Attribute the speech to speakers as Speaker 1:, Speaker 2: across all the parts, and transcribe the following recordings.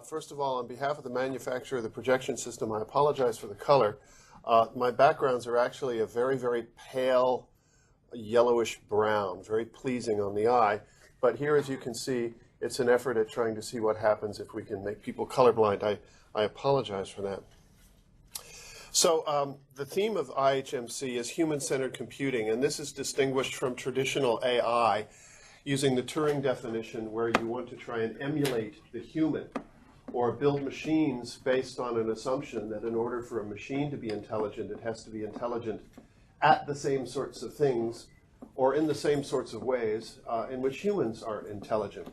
Speaker 1: First of all, on behalf of the manufacturer of the projection system, I apologize for the color. My backgrounds are actually a very, very pale yellowish brown, very pleasing on the eye. But here, as you can see, it's an effort at trying to see what happens if we can make people colorblind. I apologize for that. So the theme of IHMC is human-centered computing, and this is distinguished from traditional AI using the Turing definition where you want to try and emulate the human or build machines based on an assumption that in order for a machine to be intelligent, it has to be intelligent at the same sorts of things or in the same sorts of ways in which humans are intelligent.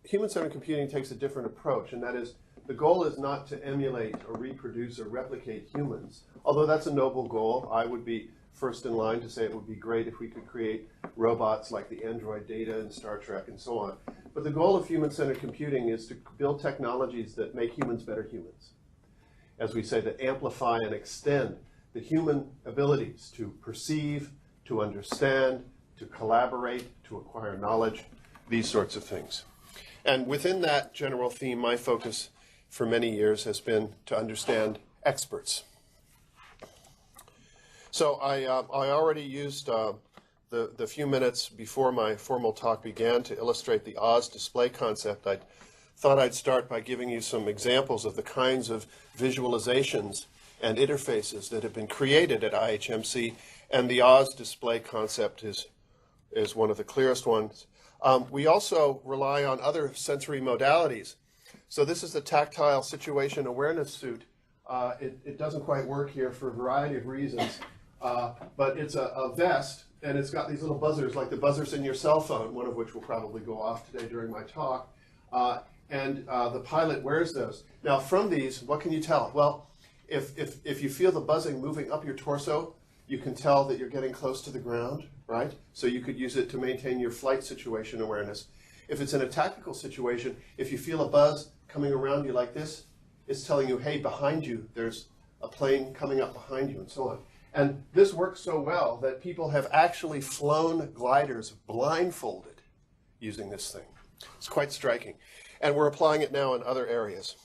Speaker 1: Human-centered computing takes a different approach, and that is the goal is not to emulate or reproduce or replicate humans, although that's a noble goal. I would be first in line to say it would be great if we could create robots like the android Data in Star Trek and so on. But the goal of human-centered computing is to build technologies that make humans better humans. As we say, that amplify and extend the human abilities to perceive, to understand, to collaborate, to acquire knowledge, these sorts of things. And within that general theme, my focus for many years has been to understand experts. So I already used the few minutes before my formal talk began to illustrate the Oz display concept. I thought I'd start by giving you some examples of the kinds of visualizations and interfaces that have been created at IHMC, and the Oz display concept is one of the clearest ones. We also rely on other sensory modalities. So this is the tactile situation awareness suit. It doesn't quite work here for a variety of reasons, but it's a vest, and it's got these little buzzers like the buzzers in your cell phone, one of which will probably go off today during my talk. And the pilot wears those. Now from these, what can you tell? Well, if you feel the buzzing moving up your torso, you can tell that you're getting close to the ground, right? So you could use it to maintain your flight situation awareness. If it's in a tactical situation, if you feel a buzz coming around you like this, it's telling you, hey, behind you, there's a plane coming up behind you, and so on. And this works so well that people have actually flown gliders blindfolded using this thing. It's quite striking. And we're applying it now in other areas.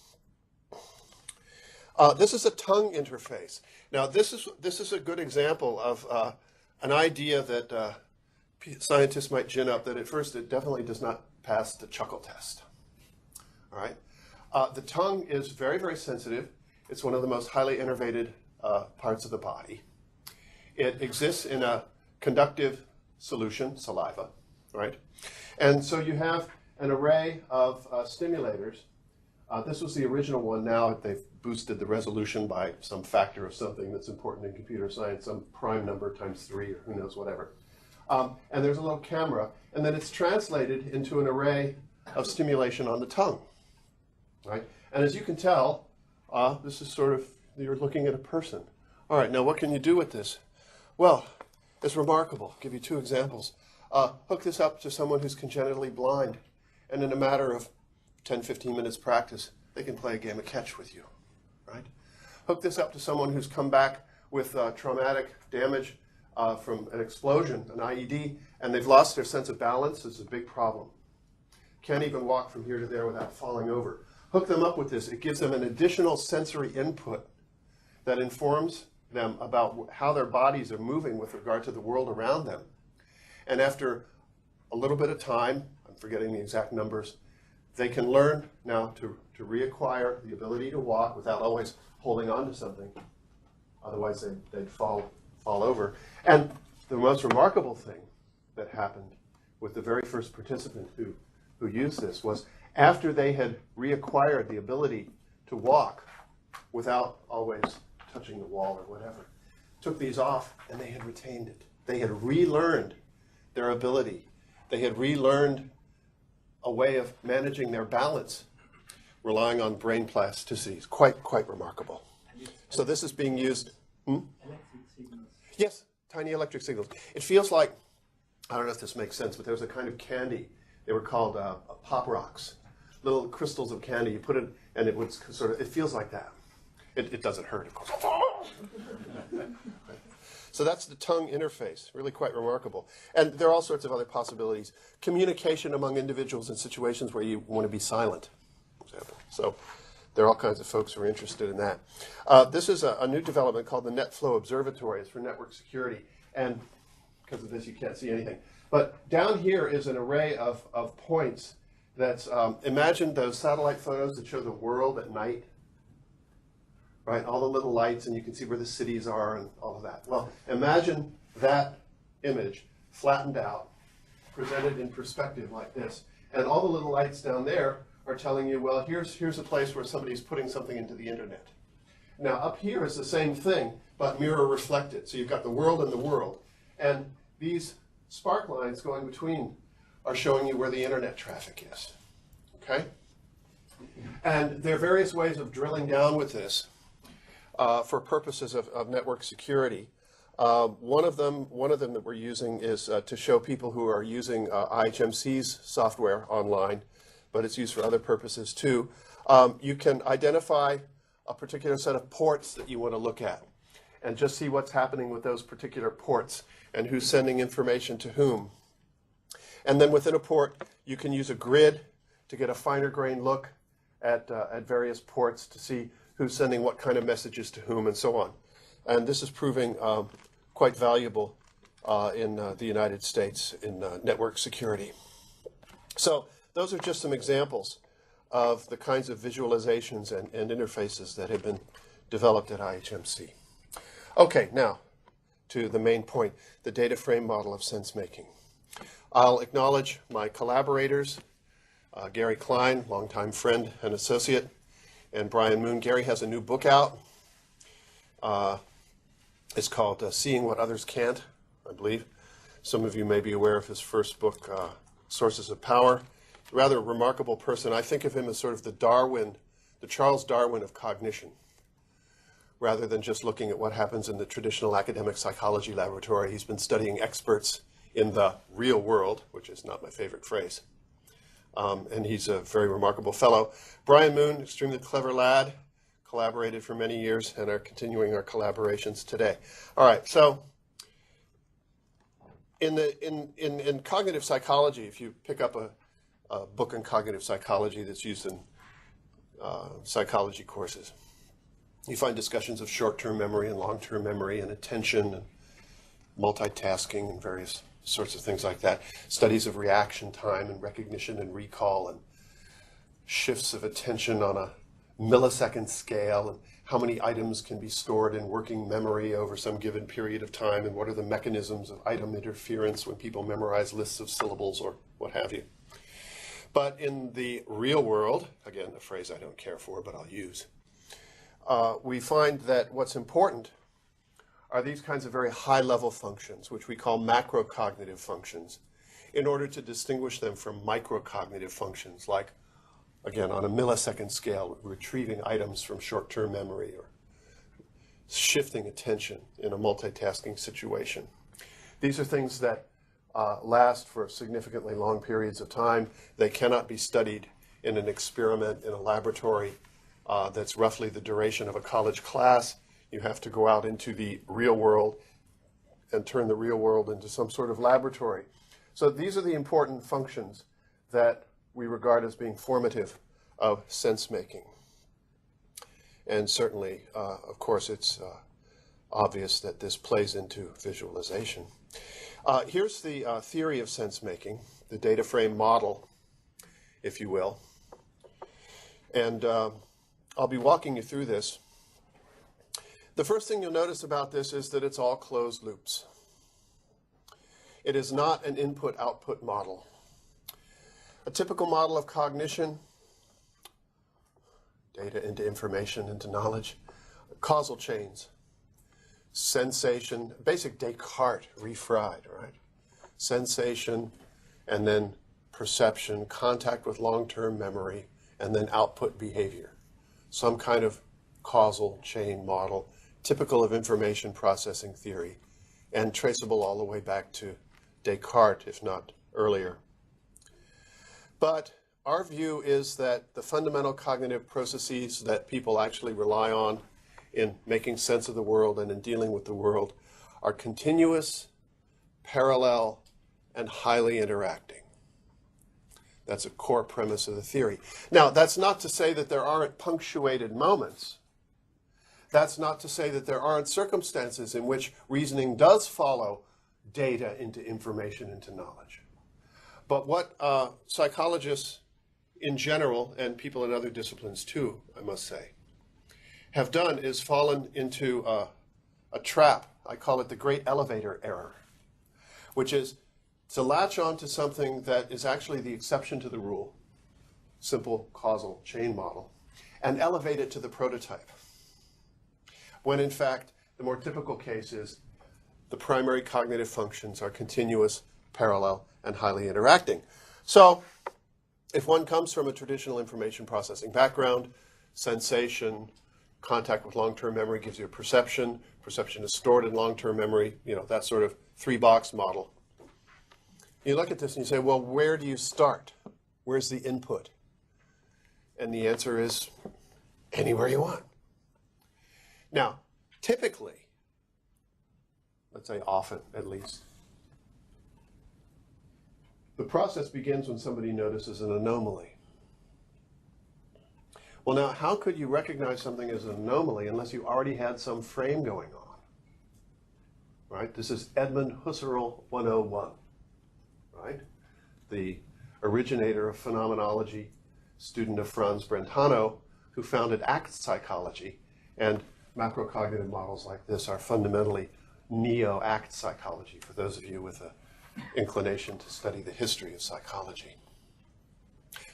Speaker 1: This is a tongue interface. Now, this is a good example of an idea that scientists might gin up that at first it definitely does not pass the chuckle test. All right? The tongue is very, very sensitive. It's one of the most highly innervated parts of the body. It exists in a conductive solution, saliva, right? And so you have an array of stimulators. This was the original one. Now they've boosted the resolution by some factor of something that's important in computer science, some prime number times 3 or who knows, whatever. And there's a little camera, and then it's translated into an array of stimulation on the tongue, right? And as you can tell, this is sort of, you're looking at a person. All right, now what can you do with this? Well, it's remarkable. I'll give you 2 examples. Hook this up to someone who's congenitally blind, and in a matter of 10, 15 minutes practice, they can play a game of catch with you, right? Hook this up to someone who's come back with traumatic damage from an explosion, an IED, and they've lost their sense of balance. This is a big problem. Can't even walk from here to there without falling over. Hook them up with this. It gives them an additional sensory input that informs them about how their bodies are moving with regard to the world around them. And after a little bit of time, I'm forgetting the exact numbers, they can learn now to reacquire the ability to walk without always holding on to something. Otherwise, they'd fall over. And the most remarkable thing that happened with the very first participant who used this was after they had reacquired the ability to walk without always touching the wall or whatever, took these off and they had retained it. They had relearned their ability. They had relearned a way of managing their balance, relying on brain plasticity. Quite remarkable. So this is being used.
Speaker 2: Electric signals.
Speaker 1: Yes, tiny electric signals. It feels like, I don't know if this makes sense, but there was a kind of candy. They were called pop rocks, little crystals of candy. You put it, and it would sort of, it feels like that. It doesn't hurt, of course. So that's the tongue interface, really quite remarkable. And there are all sorts of other possibilities. Communication among individuals in situations where you want to be silent, example. So there are all kinds of folks who are interested in that. This is a new development called the NetFlow Observatory. It's for network security. And because of this, you can't see anything. But down here is an array of points that's, imagine those satellite photos that show the world at night, right? All the little lights, and you can see where the cities are and all of that. Well, imagine that image flattened out, presented in perspective like this. And all the little lights down there are telling you, well, here's a place where somebody's putting something into the internet. Now, up here is the same thing, but mirror reflected. So you've got the world and the world. And these spark lines going between are showing you where the internet traffic is. Okay? And there are various ways of drilling down with this for purposes of network security. One of them that we're using is to show people who are using IHMC's software online, but it's used for other purposes too. You can identify a particular set of ports that you want to look at and just see what's happening with those particular ports and who's sending information to whom. And then within a port, you can use a grid to get a finer grained look at various ports to see who's sending what kind of messages to whom and so on. And this is proving quite valuable in the United States in network security. So those are just some examples of the kinds of visualizations and interfaces that have been developed at IHMC. Okay, now to the main point, the data frame model of sense making. I'll acknowledge my collaborators, Gary Klein, longtime friend and associate, and Brian Moon. Gary has a new book out. It's called Seeing What Others Can't, I believe. Some of you may be aware of his first book, Sources of Power. Rather a remarkable person. I think of him as sort of the Charles Darwin of cognition, rather than just looking at what happens in the traditional academic psychology laboratory. He's been studying experts in the real world, which is not my favorite phrase. And he's a very remarkable fellow. Brian Moon, extremely clever lad, collaborated for many years and are continuing our collaborations today. All right, so in cognitive psychology, if you pick up a book on cognitive psychology that's used in psychology courses, you find discussions of short-term memory and long-term memory and attention and multitasking and various sorts of things like that. Studies of reaction time and recognition and recall and shifts of attention on a millisecond scale and how many items can be stored in working memory over some given period of time and what are the mechanisms of item interference when people memorize lists of syllables or what have you. But in the real world, again, a phrase I don't care for, but I'll use, we find that what's important are these kinds of very high-level functions, which we call macrocognitive functions, in order to distinguish them from microcognitive functions, like, again, on a millisecond scale, retrieving items from short-term memory or shifting attention in a multitasking situation. These are things that last for significantly long periods of time. They cannot be studied in an experiment in a laboratory that's roughly the duration of a college class. You have to go out into the real world and turn the real world into some sort of laboratory. So these are the important functions that we regard as being formative of sense making. And certainly, of course, it's obvious that this plays into visualization. Here's the theory of sense making, the data frame model, if you will. And I'll be walking you through this. The first thing you'll notice about this is that it's all closed loops. It is not an input-output model. A typical model of cognition, data into information, into knowledge, causal chains, sensation, basic Descartes refried, right? Sensation, and then perception, contact with long-term memory, and then output behavior. Some kind of causal chain model, typical of information processing theory, and traceable all the way back to Descartes, if not earlier. But our view is that the fundamental cognitive processes that people actually rely on in making sense of the world and in dealing with the world are continuous, parallel, and highly interacting. That's a core premise of the theory. Now, that's not to say that there aren't punctuated moments. That's not to say that there aren't circumstances in which reasoning does follow data into information, into knowledge. But what psychologists in general, and people in other disciplines too, I must say, have done is fallen into a trap. I call it the great elevator error, which is to latch on to something that is actually the exception to the rule, simple causal chain model, and elevate it to the prototype. When in fact, the more typical case is the primary cognitive functions are continuous, parallel, and highly interacting. So if one comes from a traditional information processing background, sensation, contact with long-term memory gives you a perception. Perception is stored in long-term memory, that sort of three-box model. You look at this and you say, well, where do you start? Where's the input? And the answer is anywhere you want. Now, typically, let's say often at least, the process begins when somebody notices an anomaly. Well, now, how could you recognize something as an anomaly unless you already had some frame going on? Right? This is Edmund Husserl 101, right? The originator of phenomenology, student of Franz Brentano, who founded ACT psychology. And macrocognitive models like this are fundamentally neo-ACT psychology, for those of you with an inclination to study the history of psychology.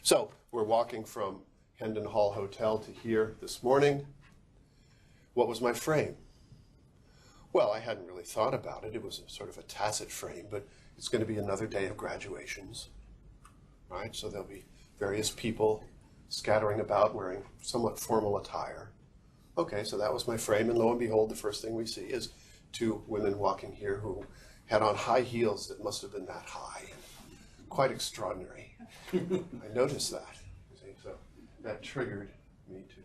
Speaker 1: So we're walking from Hendon Hall Hotel to here this morning. What was my frame? Well, I hadn't really thought about it. It was sort of a tacit frame, but it's going to be another day of graduations, right? So there'll be various people scattering about wearing somewhat formal attire. Okay, so that was my frame, and lo and behold, the first thing we see is two women walking here who had on high heels that must have been that high. Quite extraordinary. I noticed that. See, so that triggered me to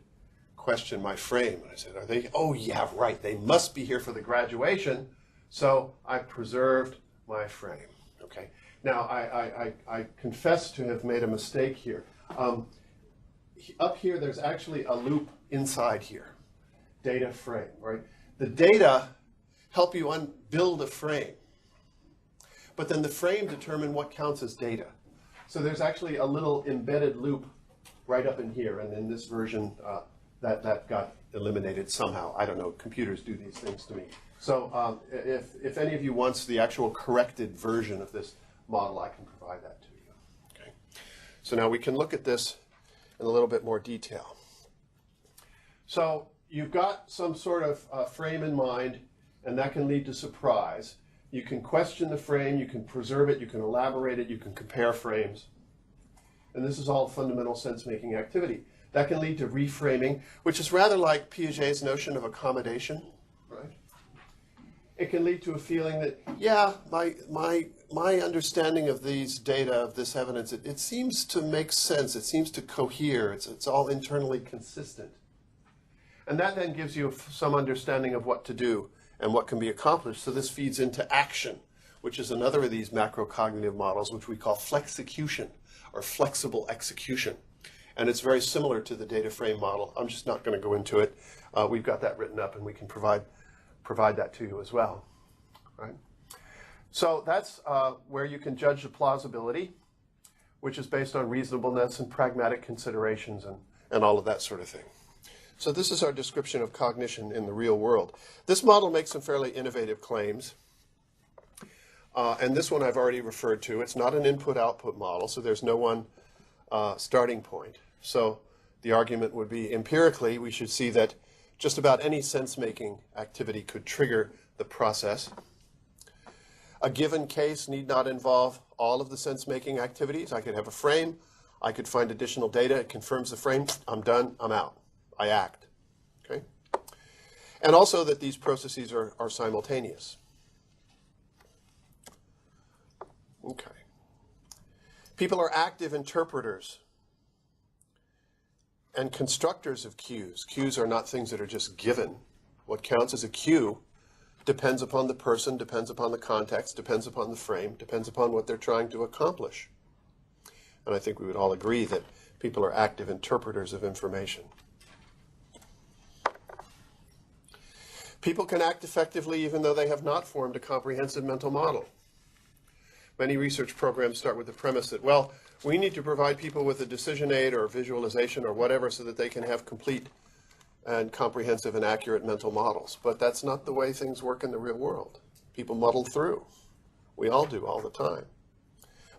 Speaker 1: question my frame. And I said, are they? Oh, yeah, right. They must be here for the graduation. So I preserved my frame. Okay. Now, I confess to have made a mistake here. Up here, there's actually a loop inside here. Data frame, right? The data help you build a frame. But then the frame determine what counts as data. So there's actually a little embedded loop right up in here. And in this version, that got eliminated somehow. I don't know. Computers do these things to me. So if any of you wants the actual corrected version of this model, I can provide that to you. Okay. So now we can look at this in a little bit more detail. So you've got some sort of frame in mind, and that can lead to surprise. You can question the frame, you can preserve it, you can elaborate it, you can compare frames. And this is all fundamental sense-making activity. That can lead to reframing, which is rather like Piaget's notion of accommodation, right? It can lead to a feeling that, yeah, my understanding of these data, of this evidence, it seems to make sense, it seems to cohere, it's all internally consistent. And that then gives you some understanding of what to do and what can be accomplished. So this feeds into action, which is another of these macrocognitive models, which we call flexecution, or flexible execution. And it's very similar to the data frame model. I'm just not going to go into it. We've got that written up, and we can provide that to you as well. Right? So that's where you can judge the plausibility, which is based on reasonableness and pragmatic considerations and all of that sort of thing. So this is our description of cognition in the real world. This model makes some fairly innovative claims. And this one I've already referred to. It's not an input-output model, so there's no one starting point. So the argument would be, empirically, we should see that just about any sense-making activity could trigger the process. A given case need not involve all of the sense-making activities. I could have a frame. I could find additional data. It confirms the frame. I'm done. I'm out. I act. Okay? And also that these processes are simultaneous. Okay. People are active interpreters and constructors of cues. Cues are not things that are just given. What counts as a cue depends upon the person, depends upon the context, depends upon the frame, depends upon what they're trying to accomplish. And I think we would all agree that people are active interpreters of information. People can act effectively even though they have not formed a comprehensive mental model. Many research programs start with the premise that, well, we need to provide people with a decision aid or visualization or whatever so that they can have complete and comprehensive and accurate mental models. But that's not the way things work in the real world. People muddle through. We all do all the time.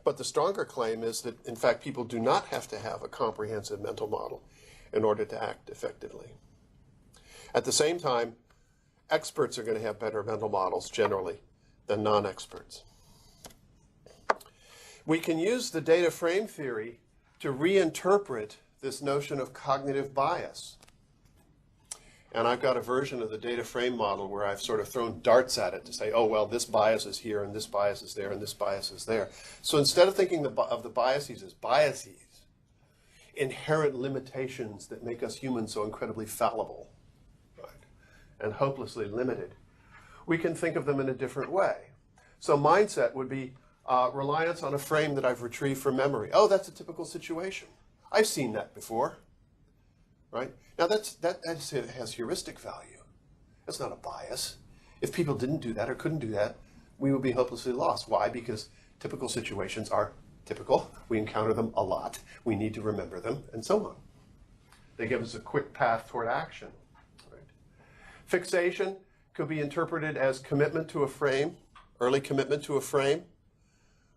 Speaker 1: But the stronger claim is that, in fact, people do not have to have a comprehensive mental model in order to act effectively. At the same time, experts are going to have better mental models generally than non-experts. We can use the data frame theory to reinterpret this notion of cognitive bias. And I've got a version of the data frame model where I've sort of thrown darts at it to say, oh, well, this bias is here, and this bias is there, and this bias is there. So instead of thinking of the biases as biases, inherent limitations that make us humans so incredibly fallible, right, and hopelessly limited, we can think of them in a different way. So mindset would be reliance on a frame that I've retrieved from memory. Oh, that's a typical situation. I've seen that before. Right? Now that has heuristic value. That's not a bias. If people didn't do that or couldn't do that, we would be hopelessly lost. Why? Because typical situations are typical. We encounter them a lot. We need to remember them, and so on. They give us a quick path toward action. Right? Fixation could be interpreted as commitment to a frame, early commitment to a frame,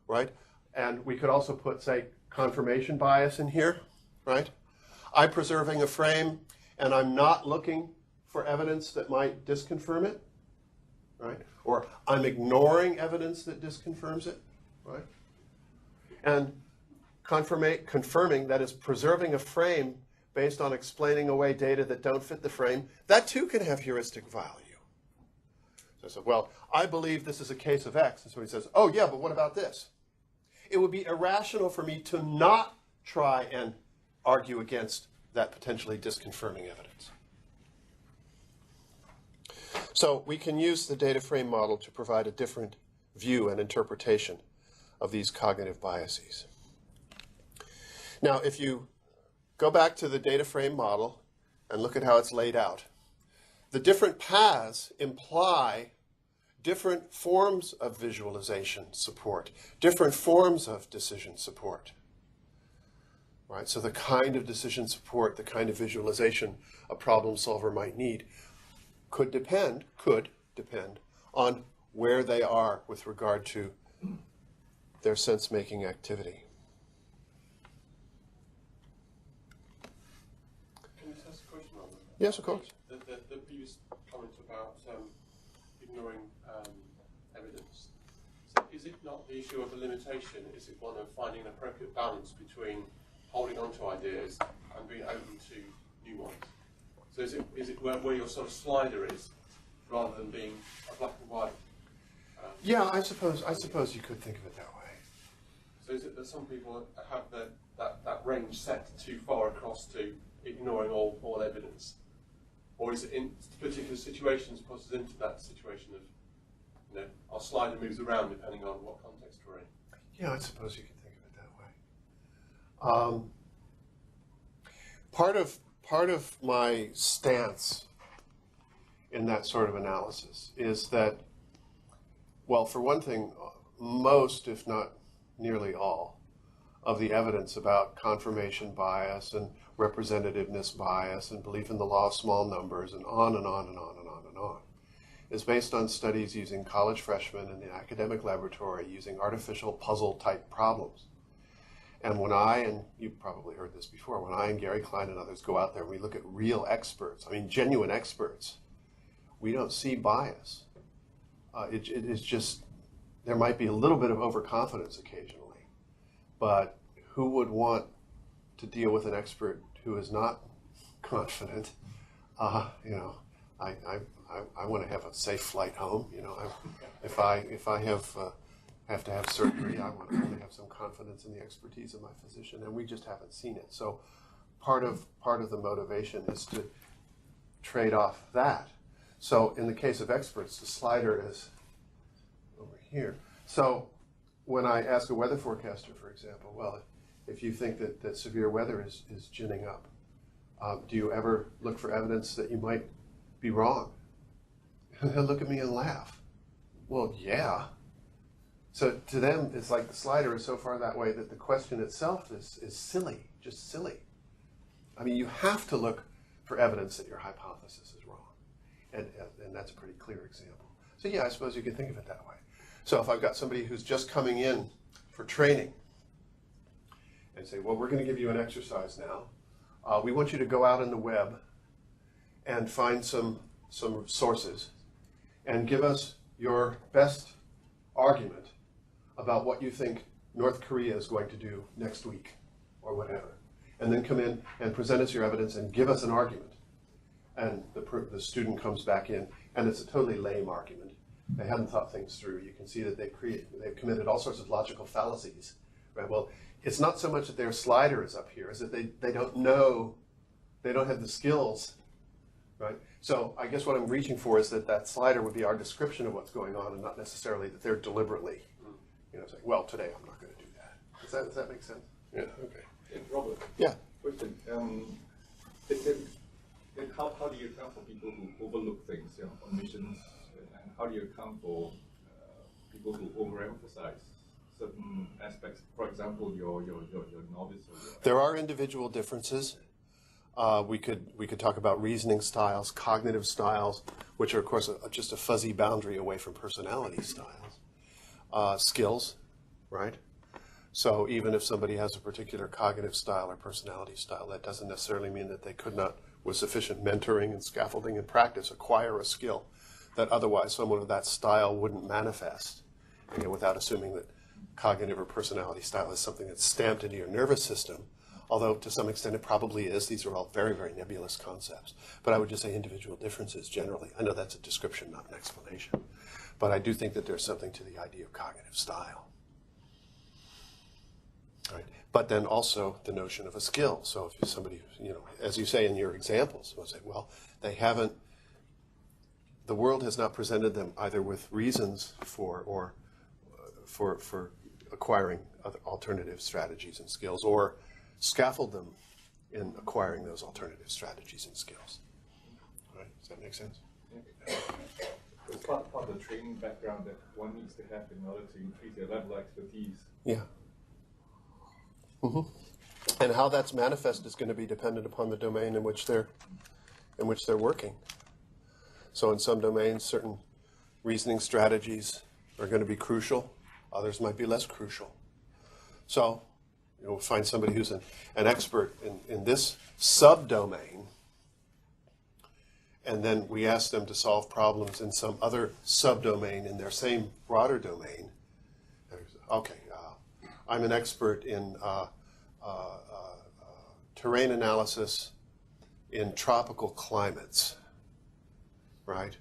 Speaker 1: right? And we could also put, say, confirmation bias in here, right? I'm preserving a frame, and I'm not looking for evidence that might disconfirm it, right? Or I'm ignoring evidence that disconfirms it, right? And confirming, that is preserving a frame based on explaining away data that don't fit the frame, that too can have heuristic value. So I said, well, I believe this is a case of X. And so he says, oh yeah, but what about this? It would be irrational for me to not try and argue against that potentially disconfirming evidence. So we can use the data frame model to provide a different view and interpretation of these cognitive biases. Now, if you go back to the data frame model and look at how it's laid out, the different paths imply different forms of visualization support, different forms of decision support. Right? So the kind of decision support, the kind of visualization a problem solver might need could depend on where they are with regard to their sense-making activity.
Speaker 3: Can you ask a question on that?
Speaker 1: Yes, of course.
Speaker 3: The previous comment about ignoring evidence. So is it not the issue of a limitation? Is it one of finding an appropriate balance between holding on to ideas and being open to new ones? So is it where your sort of slider is, rather than being a black and white?
Speaker 1: Yeah, I suppose you could think of it that way.
Speaker 3: So is it that some people have that range set too far across to ignoring all evidence? Or is it in particular situations puts us into that situation of, our slider moves around depending on what context we're in?
Speaker 1: Yeah, I suppose you could think of it that way. Part of my stance in that sort of analysis is that, well, for one thing, most, if not nearly all, of the evidence about confirmation bias and representativeness bias and belief in the law of small numbers and on and on and on and on and on is based on studies using college freshmen in the academic laboratory using artificial puzzle type problems. And when and you've probably heard this before, when I and Gary Klein and others go out there and we look at real experts, I mean genuine experts, we don't see bias. It is just, there might be a little bit of overconfidence occasionally, but who would want to deal with an expert who is not confident? I want to have a safe flight home. If I have to have surgery, I want to have some confidence in the expertise of my physician, and we just haven't seen it. So part of the motivation is to trade off that. So in the case of experts, the slider is over here. So when I ask a weather forecaster, for example, well, if you think that severe weather is ginning up? Do you ever look for evidence that you might be wrong? They'll look at me and laugh. Well, yeah. So to them, it's like the slider is so far that way that the question itself is silly, just silly. I mean, you have to look for evidence that your hypothesis is wrong. And that's a pretty clear example. So yeah, I suppose you could think of it that way. So if I've got somebody who's just coming in for training and say, well, we're going to give you an exercise now. We want you to go out on the web and find some sources and give us your best argument about what you think North Korea is going to do next week or whatever. And then come in and present us your evidence and give us an argument. And the student comes back in, and it's a totally lame argument. They hadn't thought things through. You can see that they've committed all sorts of logical fallacies. Right? Well, it's not so much that their slider is up here, as that they don't know, they don't have the skills. Right? So I guess what I'm reaching for is that slider would be our description of what's going on, and not necessarily that they're deliberately, saying, well, today I'm not going to do that. Does that make sense? Yeah, okay.
Speaker 4: Robert.
Speaker 1: Yeah.
Speaker 4: Question. How do you account for people who overlook things on missions, and how do you account for people who overemphasize certain aspects? For example, your novice.
Speaker 1: There are individual differences. We could talk about reasoning styles, cognitive styles, which are of course just a fuzzy boundary away from personality styles. Skills, right? So even if somebody has a particular cognitive style or personality style, that doesn't necessarily mean that they could not, with sufficient mentoring and scaffolding and practice, acquire a skill that otherwise someone of that style wouldn't manifest, without assuming that cognitive or personality style is something that's stamped into your nervous system, although to some extent it probably is. These are all very, very nebulous concepts. But I would just say individual differences generally. I know that's a description, not an explanation. But I do think that there's something to the idea of cognitive style. Right. But then also the notion of a skill. So if somebody, as you say in your examples, will say, well, they haven't, the world has not presented them either with reasons for acquiring other alternative strategies and skills, or scaffold them in acquiring those alternative strategies and skills. Right? Does that make sense?
Speaker 4: Yeah. It's part of the training background that one needs to have in order to increase their level of expertise.
Speaker 1: Yeah. Mm-hmm. And how that's manifest is going to be dependent upon the domain in which they're working. So in some domains, certain reasoning strategies are going to be crucial. Others might be less crucial. So, find somebody who's an expert in this subdomain, and then we ask them to solve problems in some other subdomain in their same broader domain. Okay, I'm an expert in terrain analysis in tropical climates, right?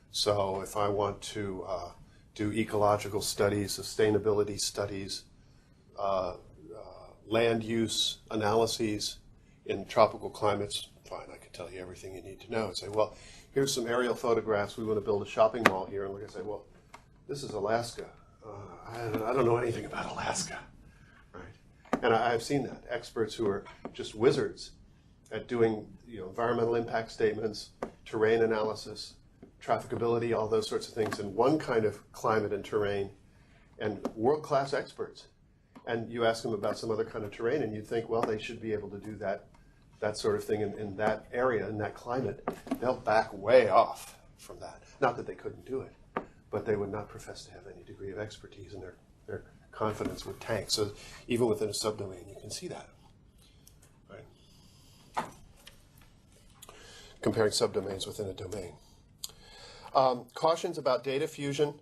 Speaker 1: So if I want to do ecological studies, sustainability studies, land use analyses in tropical climates, fine, I can tell you everything you need to know. And say, well, here's some aerial photographs. We want to build a shopping mall here. And look and say, well, this is Alaska. I don't know anything about Alaska, right? And I've seen that. Experts who are just wizards at doing environmental impact statements, terrain analysis, trafficability, all those sorts of things in one kind of climate and terrain, and world-class experts. And you ask them about some other kind of terrain, and you'd think, well, they should be able to do that sort of thing in that area, in that climate. They'll back way off from that. Not that they couldn't do it, but they would not profess to have any degree of expertise, and their confidence would tank. So even within a subdomain, you can see that. Right? Comparing subdomains within a domain. Cautions about data fusion,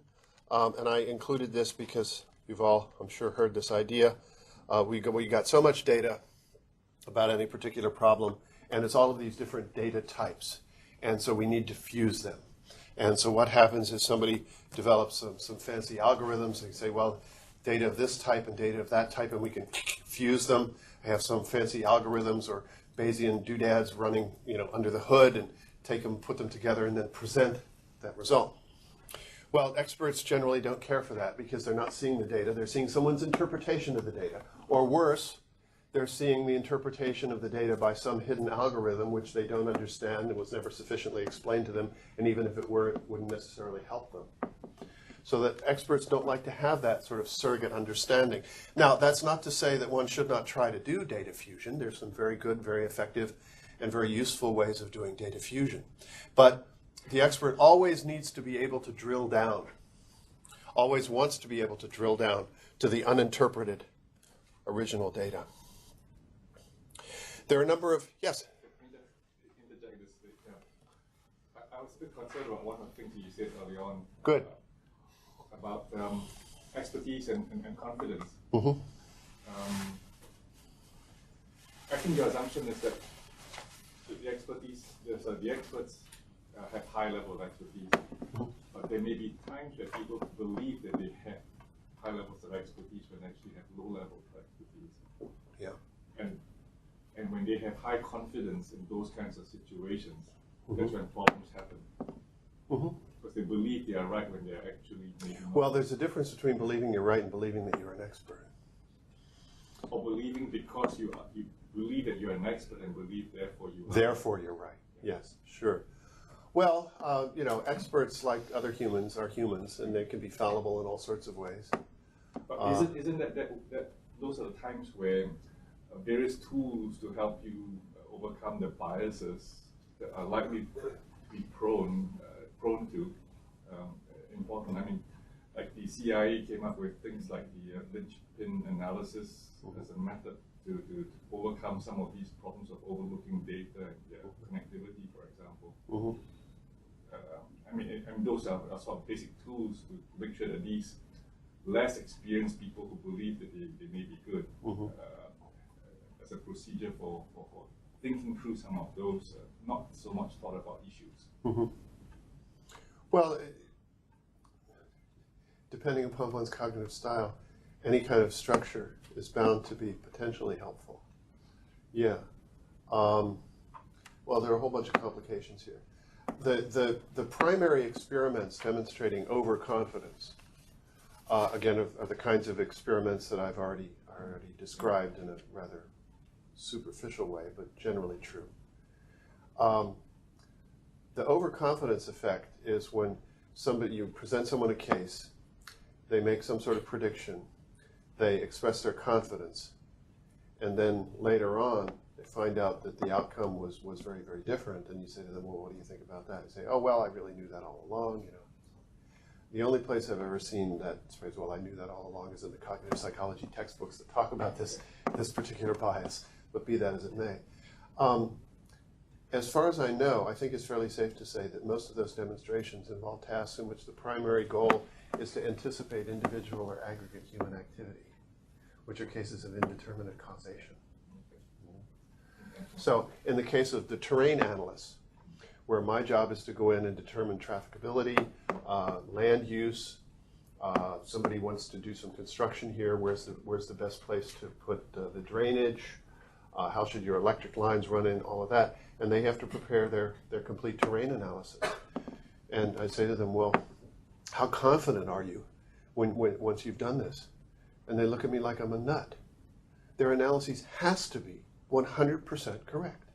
Speaker 1: and I included this because you've all, I'm sure, heard this idea. We got so much data about any particular problem, and it's all of these different data types, and so we need to fuse them. And so what happens is somebody develops some fancy algorithms. They say, well, data of this type and data of that type, and we can fuse them. I have some fancy algorithms or Bayesian doodads running, under the hood, and take them, put them together, and then present that result. Well, experts generally don't care for that because they're not seeing the data. They're seeing someone's interpretation of the data. Or worse, they're seeing the interpretation of the data by some hidden algorithm which they don't understand and was never sufficiently explained to them, and even if it were, it wouldn't necessarily help them. So that experts don't like to have that sort of surrogate understanding. Now, that's not to say that one should not try to do data fusion. There's some very good, very effective, and very useful ways of doing data fusion. But the expert always needs to be able to drill down, always wants to be able to drill down to the uninterpreted original data. There are a number of, yes?
Speaker 4: I was a bit concerned about one of the things you said early on.
Speaker 1: Good.
Speaker 4: About expertise and confidence.
Speaker 1: Mm-hmm.
Speaker 4: I think your assumption is that the experts have high level of expertise, but there may be times where people believe that they have high levels of expertise when they actually have low levels of expertise.
Speaker 1: Yeah.
Speaker 4: And when they have high confidence in those kinds of situations, that's when problems happen. Because they believe they are right when they're actually maybe not.
Speaker 1: Well, there's a difference between believing you're right and believing that you're an expert.
Speaker 4: Or believing because you believe that you're an expert and believe therefore you are.
Speaker 1: Therefore you're right. Yes, sure. Well, you know, experts, like other humans, are humans, and they can be fallible in all sorts of ways.
Speaker 4: But isn't that those are the times where various tools to help you overcome the biases that are likely to be prone to important? I mean, like the CIA came up with things like the linchpin analysis as a method to overcome some of these problems of overlooking data and connectivity, for example. I mean, those are sort of basic tools to make sure that these less experienced people who believe that they may be good, as a procedure for thinking through some of those not so much thought about issues.
Speaker 1: Well, depending upon one's cognitive style, any kind of structure is bound to be potentially helpful. Yeah. Well, there are a whole bunch of complications here. The primary experiments demonstrating overconfidence, again, are the kinds of experiments that I've already described in a rather superficial way, but generally true. The overconfidence effect is when you present someone a case, they make some sort of prediction, they express their confidence, and then later on they find out that the outcome was very, very different, and you say to them, well, what do you think about that? You say, oh, well, I really knew that all along, you know. The only place I've ever seen that phrase, well, I knew that all along, is in the cognitive psychology textbooks that talk about this particular bias, but be that as it may. As far as I know, I think it's fairly safe to say that most of those demonstrations involve tasks in which the primary goal is to anticipate individual or aggregate human activity, which are cases of indeterminate causation. So in the case of the terrain analyst, where my job is to go in and determine trafficability, land use, somebody wants to do some construction here, where's the best place to put the drainage, how should your electric lines run in, all of that, and they have to prepare their complete terrain analysis. And I say to them, well, how confident are you once you've done this? And they look at me like I'm a nut. Their analysis has to be 100% correct.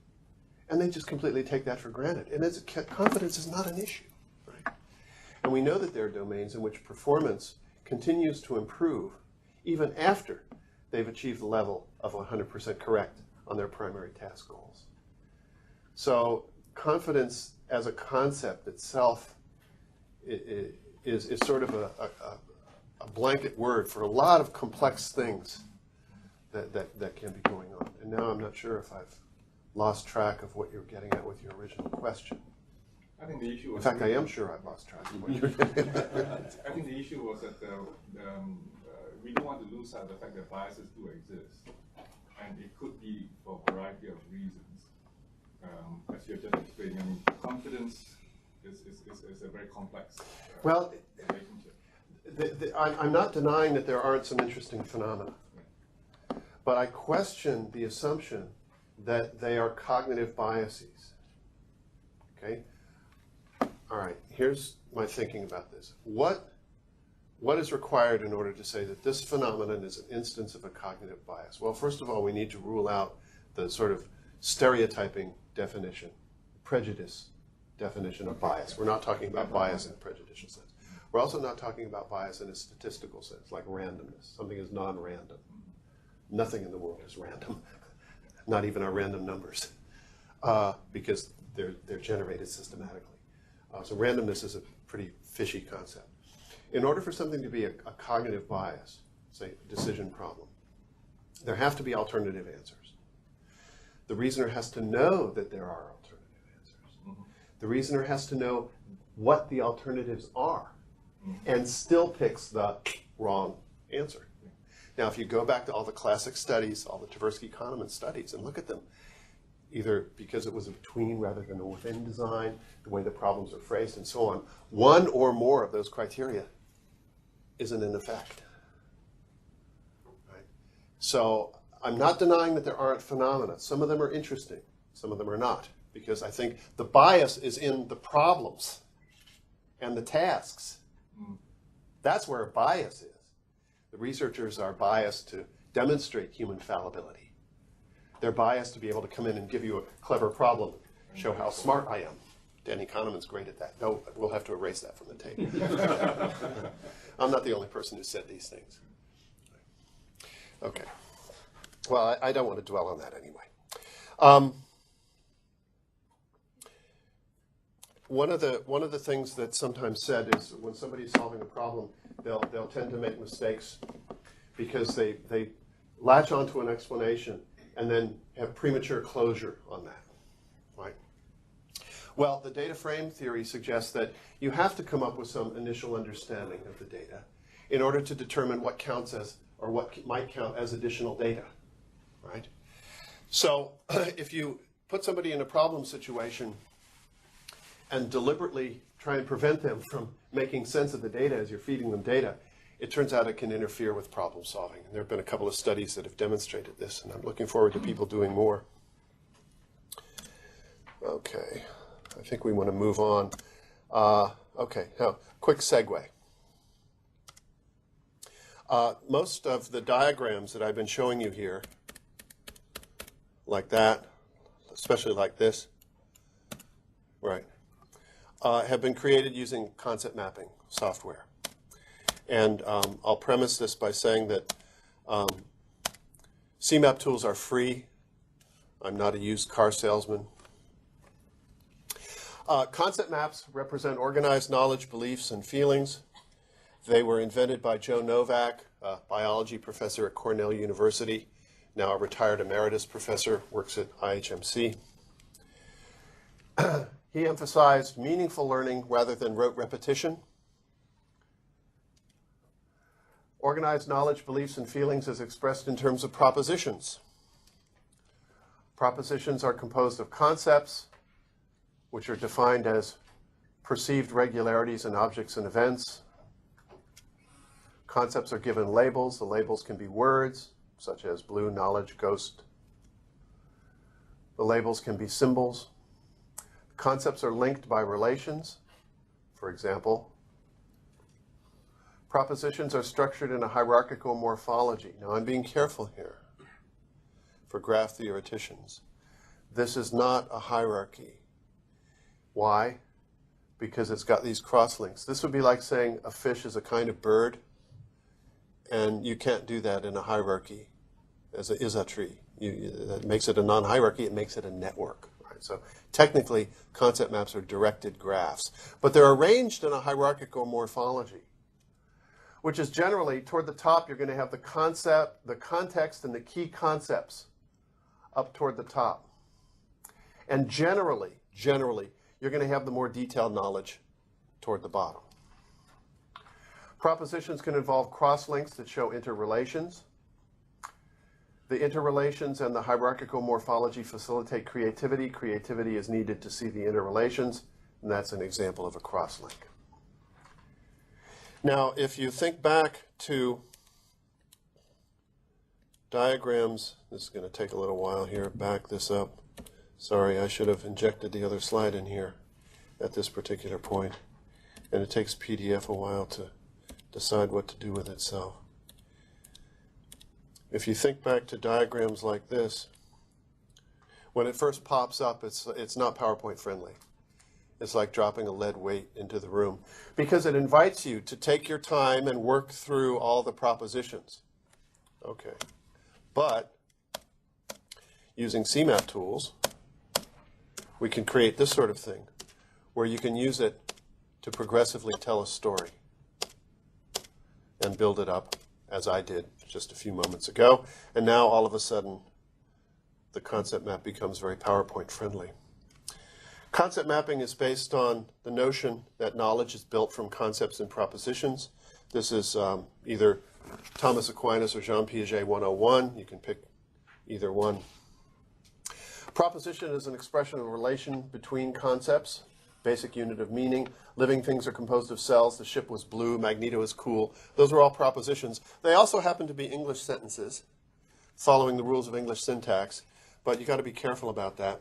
Speaker 1: And they just completely take that for granted. And confidence is not an issue, right? And we know that there are domains in which performance continues to improve even after they've achieved the level of 100% correct on their primary task goals. So confidence as a concept itself is sort of a blanket word for a lot of complex things that can be going on. And now I'm not sure if I've lost track of what you're getting at with your original question.
Speaker 4: I think the issue was...
Speaker 1: In fact, I am sure I've lost track of what you're getting at.
Speaker 4: I think the issue was that we don't want to lose sight of the fact that biases do exist. And it could be for a variety of reasons. As you're just explaining, I mean, confidence is a very complex relationship.
Speaker 1: I'm not denying that there aren't some interesting phenomena. But I question the assumption that they are cognitive biases. Okay? All right, here's my thinking about this. What what is required in order to say that this phenomenon is an instance of a cognitive bias? Well, first of all, we need to rule out the sort of stereotyping definition, prejudice definition of bias. We're not talking about bias in a prejudicial sense. We're also not talking about bias in a statistical sense, like randomness. Something is non-random. Nothing in the world is random, not even our random numbers, because they're generated systematically. So randomness is a pretty fishy concept. In order for something to be a cognitive bias, say a decision problem, there have to be alternative answers. The reasoner has to know that there are alternative answers. The reasoner has to know what the alternatives are and still picks the wrong answer. Now, if you go back to all the classic studies, all the Tversky-Kahneman studies, and look at them, either because it was a between rather than a within design, the way the problems are phrased, and so on, one or more of those criteria isn't in effect. Right? So I'm not denying that there aren't phenomena. Some of them are interesting, some of them are not, because I think the bias is in the problems and the tasks. That's where bias is. The researchers are biased to demonstrate human fallibility. They're biased to be able to come in and give you a clever problem, show how smart I am. Danny Kahneman's great at that. No, we'll have to erase that from the tape. I'm not the only person who said these things. Okay. Well, I don't want to dwell on that anyway. One of the things that's sometimes said is when somebody's solving a problem, they'll tend to make mistakes because they latch onto an explanation and then have premature closure on that, right? Well, the data frame theory suggests that you have to come up with some initial understanding of the data in order to determine what counts as, or what might count as additional data, right? So if you put somebody in a problem situation and deliberately try and prevent them from making sense of the data as you're feeding them data, it turns out it can interfere with problem solving. And there have been a couple of studies that have demonstrated this, and I'm looking forward to people doing more. Okay, I think we want to move on. Okay, now, quick segue. Most of the diagrams that I've been showing you here, like that, especially like this, right, have been created using concept mapping software. And I'll premise this by saying that CMAP tools are free. I'm not a used car salesman. Concept maps represent organized knowledge, beliefs, and feelings. They were invented by Joe Novak, a biology professor at Cornell University, now a retired emeritus professor, works at IHMC. He emphasized meaningful learning rather than rote repetition. Organized knowledge, beliefs, and feelings is expressed in terms of propositions. Propositions are composed of concepts, which are defined as perceived regularities in objects and events. Concepts are given labels. The labels can be words, such as blue, knowledge, ghost. The labels can be symbols. Concepts are linked by relations. For example, propositions are structured in a hierarchical morphology. Now, I'm being careful here for graph theoreticians. This is not a hierarchy. Why? Because it's got these crosslinks. This would be like saying a fish is a kind of bird, and you can't do that in a hierarchy as a isotry. That makes it a non-hierarchy, it makes it a network. Right? So technically, concept maps are directed graphs, but they're arranged in a hierarchical morphology, which is generally, toward the top, you're going to have the concept, the context, and the key concepts up toward the top. And generally, you're going to have the more detailed knowledge toward the bottom. Propositions can involve cross-links that show interrelations. The interrelations and the hierarchical morphology facilitate creativity. Creativity is needed to see the interrelations, and that's an example of a cross-link. Now, if you think back to diagrams, this is going to take a little while here, back this up. Sorry, I should have injected the other slide in here at this particular point. And it takes PDF a while to decide what to do with it. So if you think back to diagrams like this, when it first pops up, it's not PowerPoint friendly. It's like dropping a lead weight into the room because it invites you to take your time and work through all the propositions. Okay. But using CMAP tools, we can create this sort of thing where you can use it to progressively tell a story and build it up, as I did just a few moments ago. And now all of a sudden, the concept map becomes very PowerPoint friendly. Concept mapping is based on the notion that knowledge is built from concepts and propositions. This is either Thomas Aquinas or Jean Piaget 101. You can pick either one. Proposition is an expression of a relation between concepts, basic unit of meaning. Living things are composed of cells. The ship was blue. Magneto is cool. Those are all propositions. They also happen to be English sentences, following the rules of English syntax, but you got to be careful about that.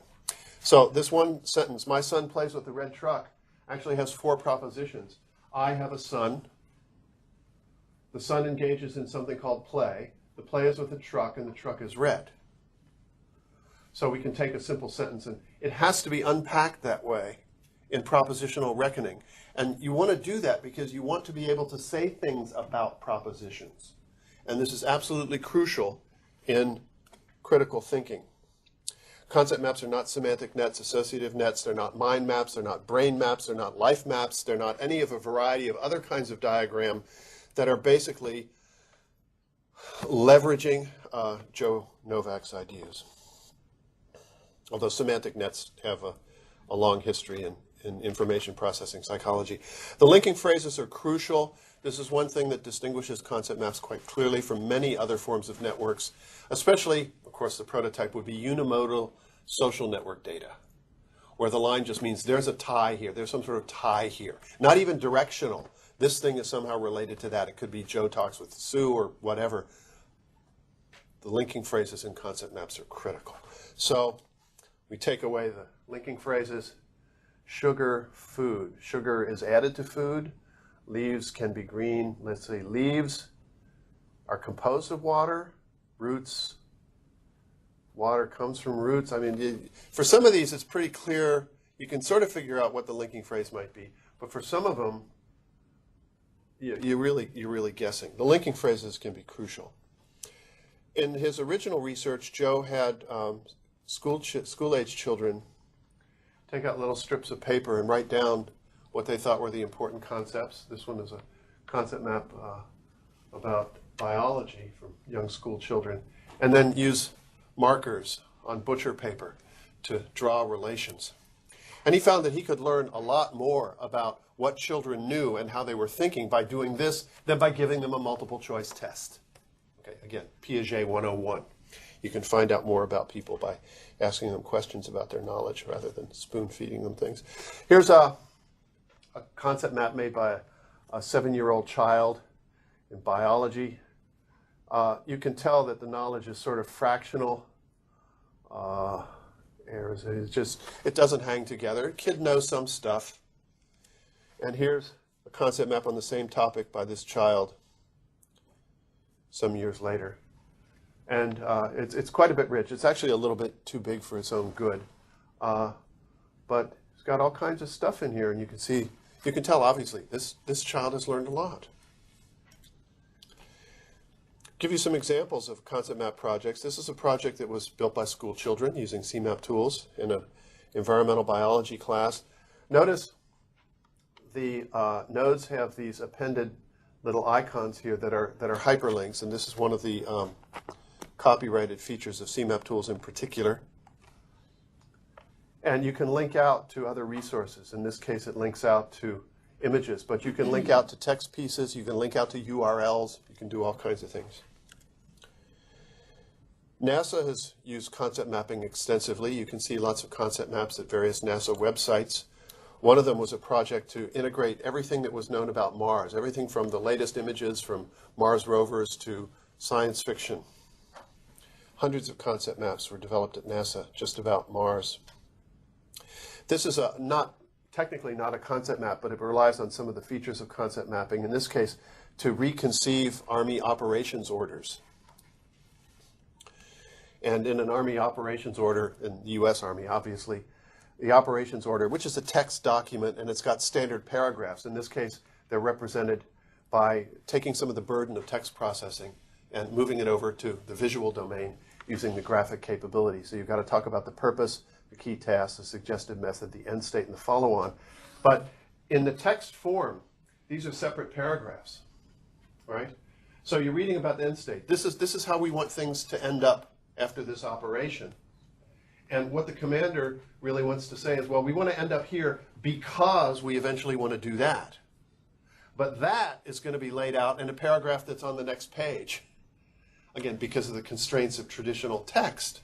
Speaker 1: So this one sentence, my son plays with the red truck, actually has 4 propositions. I have a son. The son engages in something called play. The play is with a truck, and the truck is red. So we can take a simple sentence, and it has to be unpacked that way in propositional reckoning. And you want to do that because you want to be able to say things about propositions. And this is absolutely crucial in critical thinking. Concept maps are not semantic nets, associative nets. They're not mind maps. They're not brain maps. They're not life maps. They're not any of a variety of other kinds of diagram that are basically leveraging Joe Novak's ideas. Although semantic nets have a long history in information processing psychology. The linking phrases are crucial. This is one thing that distinguishes concept maps quite clearly from many other forms of networks, especially, of course, the prototype would be unimodal social network data, where the line just means there's a tie here, there's some sort of tie here. Not even directional. This thing is somehow related to that. It could be Joe talks with Sue or whatever. The linking phrases in concept maps are critical. So we take away the linking phrases. Sugar, food. Sugar is added to food. Leaves can be green. Let's say leaves are composed of water. Roots, water comes from roots. I mean, for some of these, it's pretty clear. You can sort of figure out what the linking phrase might be. But for some of them, you're really guessing. The linking phrases can be crucial. In his original research, Joe had school-age children take out little strips of paper and write down what they thought were the important concepts. This one is a concept map about biology from young school children. And then use markers on butcher paper to draw relations. And he found that he could learn a lot more about what children knew and how they were thinking by doing this than by giving them a multiple choice test. Okay, again, Piaget 101. You can find out more about people by asking them questions about their knowledge rather than spoon feeding them things. Here's a concept map made by a 7-year-old child in biology. You can tell that the knowledge is sort of fractional. It doesn't hang together. A kid knows some stuff. And here's a concept map on the same topic by this child some years later. And it's quite a bit rich. It's actually a little bit too big for its own good. But it's got all kinds of stuff in here, and you can tell, obviously, this child has learned a lot. Give you some examples of concept map projects. This is a project that was built by school children using CMAP tools in an environmental biology class. Notice the nodes have these appended little icons here that are hyperlinks, and this is one of the copyrighted features of CMAP tools in particular. And you can link out to other resources. In this case, it links out to images, but you can link out to text pieces, you can link out to URLs, you can do all kinds of things. NASA has used concept mapping extensively. You can see lots of concept maps at various NASA websites. One of them was a project to integrate everything that was known about Mars, everything from the latest images from Mars rovers to science fiction. Hundreds of concept maps were developed at NASA just about Mars. This is technically not a concept map, but it relies on some of the features of concept mapping. In this case, to reconceive Army operations orders. And in an Army operations order, in the U.S. Army obviously, the operations order, which is a text document and it's got standard paragraphs. In this case, they're represented by taking some of the burden of text processing and moving it over to the visual domain using the graphic capability. So you've got to talk about the purpose, the key task, the suggested method, the end state, and the follow-on. But in the text form, these are separate paragraphs, right? So you're reading about the end state. This is how we want things to end up after this operation. And what the commander really wants to say is, well, we want to end up here because we eventually want to do that. But that is going to be laid out in a paragraph that's on the next page. Again, because of the constraints of traditional text.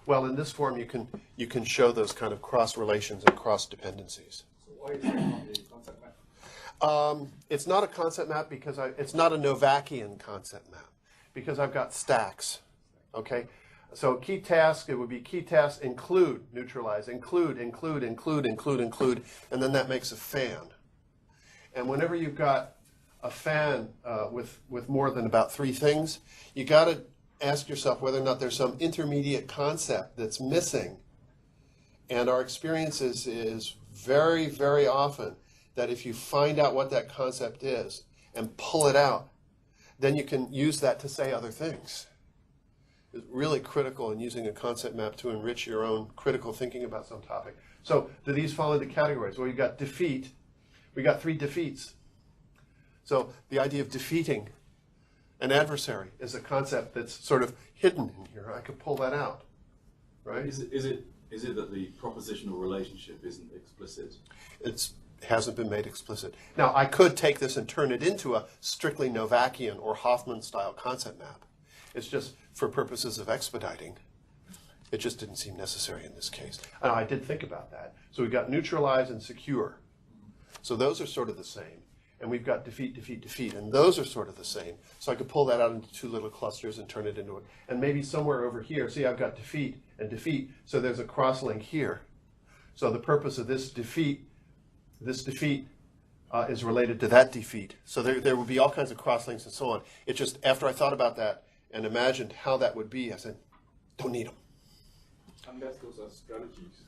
Speaker 1: Well, in this form, you can show those kind of cross relations and cross dependencies.
Speaker 4: So why is that not a concept map?
Speaker 1: It's not a concept map because it's not a Novakian concept map because I've got stacks. Okay, so key task, it would be key task include, neutralize, include, and then that makes a fan. And whenever you've got a fan with more than about 3 things, you got to ask yourself whether or not there's some intermediate concept that's missing. And our experience is very, very often that if you find out what that concept is and pull it out, then you can use that to say other things. It's really critical in using a concept map to enrich your own critical thinking about some topic. So do these fall into categories? Well, you've got defeat. We got 3 defeats. So the idea of defeating an adversary is a concept that's sort of hidden in here. I could pull that out, right?
Speaker 5: Is it that the propositional relationship isn't explicit?
Speaker 1: It hasn't been made explicit. Now, I could take this and turn it into a strictly Novakian or Hoffman style concept map. It's just for purposes of expediting. It just didn't seem necessary in this case. And I did think about that. So we've got neutralize and secure. So those are sort of the same. And we've got defeat, defeat, defeat. And those are sort of the same. So I could pull that out into 2 little clusters and turn it into it. And maybe somewhere over here, see, I've got defeat and defeat. So there's a crosslink here. So the purpose of this defeat is related to that defeat. So there will be all kinds of crosslinks and so on. It just, after I thought about that and imagined how that would be, I said, don't need them.
Speaker 4: Unless those are strategies.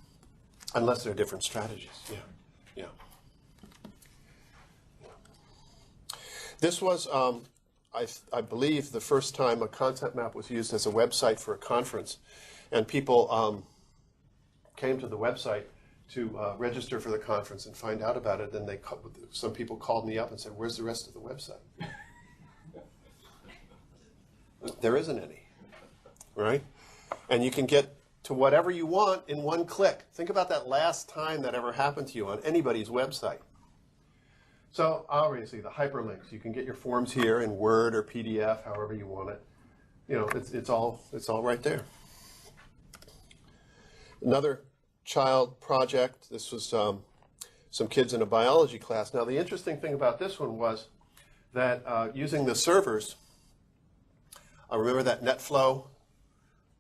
Speaker 1: Unless they're different strategies, yeah. This was, I believe, the first time a concept map was used as a website for a conference. And people came to the website to register for the conference and find out about it. And some people called me up and said, where's the rest of the website? There isn't any, right? And you can get to whatever you want in 1 click. Think about that last time that ever happened to you on anybody's website. So obviously the hyperlinks, you can get your forms here in Word or PDF, however you want it. You know, it's all right there. Another child project, this was some kids in a biology class. Now the interesting thing about this one was that using the servers, I remember that NetFlow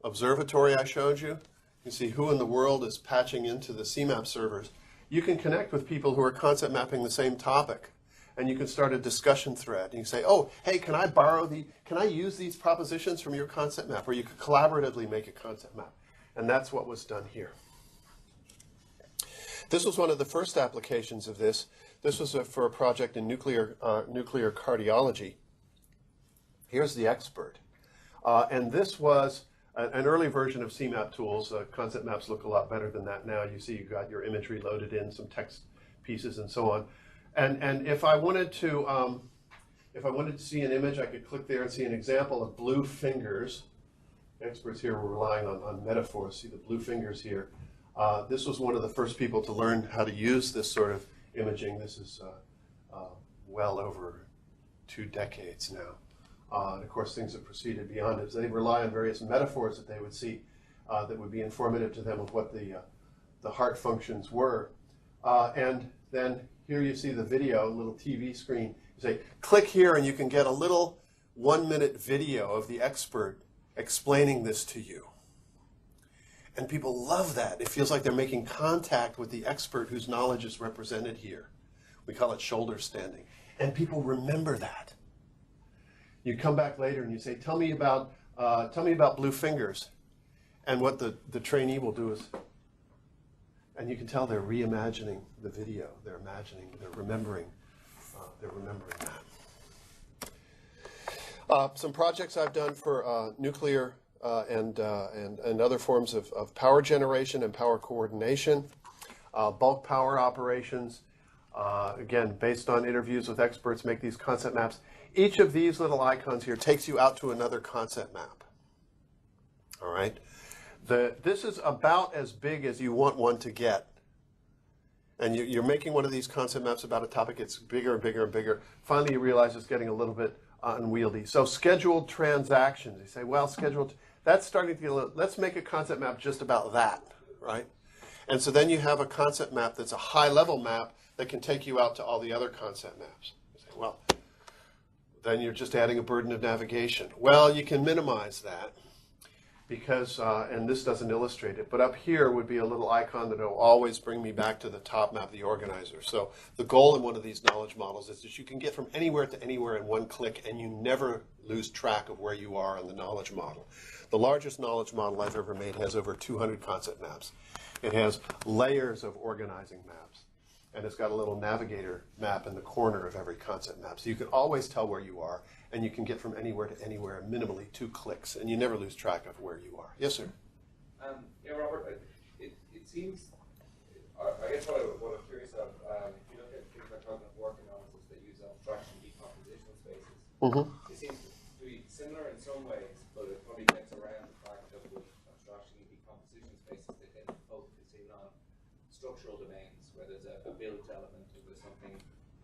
Speaker 1: observatory I showed you. You see who in the world is patching into the CMAP servers. You can connect with people who are concept mapping the same topic, and you can start a discussion thread. And you say, oh, hey, can I use these propositions from your concept map? Or you could collaboratively make a concept map. And that's what was done here. This was one of the first applications of this. This was for a project in nuclear cardiology. Here's the expert. And this was an early version of CMAP tools. Concept maps look a lot better than that now. You see you've got your imagery loaded in, some text pieces and so on. And if I wanted to see an image, I could click there and see an example of blue fingers. Experts here were relying on metaphors. See the blue fingers here. This was one of the first people to learn how to use this sort of imaging. This is well over 2 decades now. And of course, things have proceeded beyond it. They rely on various metaphors that they would see that would be informative to them of what the heart functions were. And then here you see the video, a little TV screen. You say, click here and you can get a little 1-minute video of the expert explaining this to you. And people love that. It feels like they're making contact with the expert whose knowledge is represented here. We call it shoulder standing. And people remember that. You come back later and you say, tell me about blue fingers. And what the trainee will do is, and you can tell they're reimagining the video. They're remembering that. Some projects I've done for nuclear and other forms of power generation and power coordination, bulk power operations. Again, based on interviews with experts, make these concept maps. Each of these little icons here takes you out to another concept map. All right? This is about as big as you want one to get. And you're making one of these concept maps about a topic, it's bigger and bigger and bigger. Finally, you realize it's getting a little bit unwieldy. So scheduled transactions. You say, well, that's starting to get a little, let's make a concept map just about that, right? And so then you have a concept map that's a high-level map that can take you out to all the other concept maps. You say, well, then you're just adding a burden of navigation. Well, you can minimize that because, and this doesn't illustrate it, but up here would be a little icon that will always bring me back to the top map of the organizer. So the goal in one of these knowledge models is that you can get from anywhere to anywhere in one click and you never lose track of where you are on the knowledge model. The largest knowledge model I've ever made has over 200 concept maps. It has layers of organizing maps. And it's got a little navigator map in the corner of every concept map. So you can always tell where you are, and you can get from anywhere to anywhere in minimally 2 clicks, and you never lose track of where you are. Yes, sir?
Speaker 6: Yeah, Robert, it seems, I guess what I'm curious of, if you look at things like cognitive work analysis that use abstraction decomposition spaces, it seems to be similar in some ways, but it probably gets around the fact that with abstraction decomposition spaces, they tend to focus in on structural domains, where there's a built element, or there's something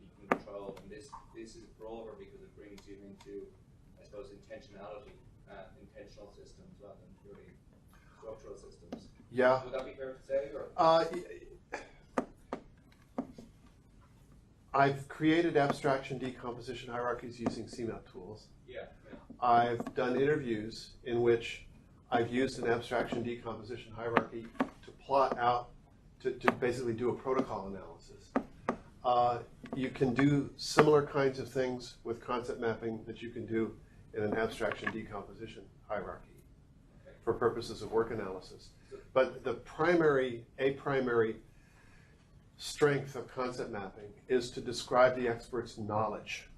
Speaker 6: you can control, and this is broader because it brings you into, I suppose, intentionality, intentional systems rather than purely structural systems.
Speaker 1: Yeah.
Speaker 6: Would that be fair to say? Or?
Speaker 1: I've created abstraction decomposition hierarchies using CMAP tools.
Speaker 6: Yeah.
Speaker 1: I've done interviews in which I've used an abstraction decomposition hierarchy to plot out, to basically do a protocol analysis. You can do similar kinds of things with concept mapping that you can do in an abstraction decomposition hierarchy for purposes of work analysis. But a primary strength of concept mapping is to describe the expert's knowledge.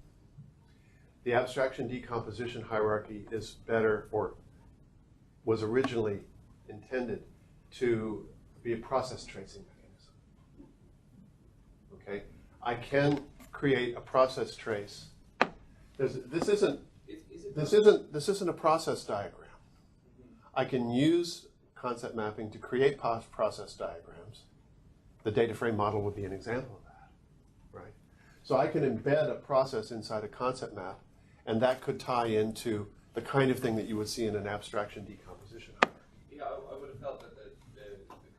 Speaker 1: The abstraction decomposition hierarchy is better, or was originally intended to be a process tracing mechanism. Okay? I can create a process trace. This isn't a process diagram. I can use concept mapping to create process diagrams. The data frame model would be an example of that, right? So I can embed a process inside a concept map, and that could tie into the kind of thing that you would see in an abstraction decomposition hierarchy.
Speaker 6: Yeah, I would have felt that the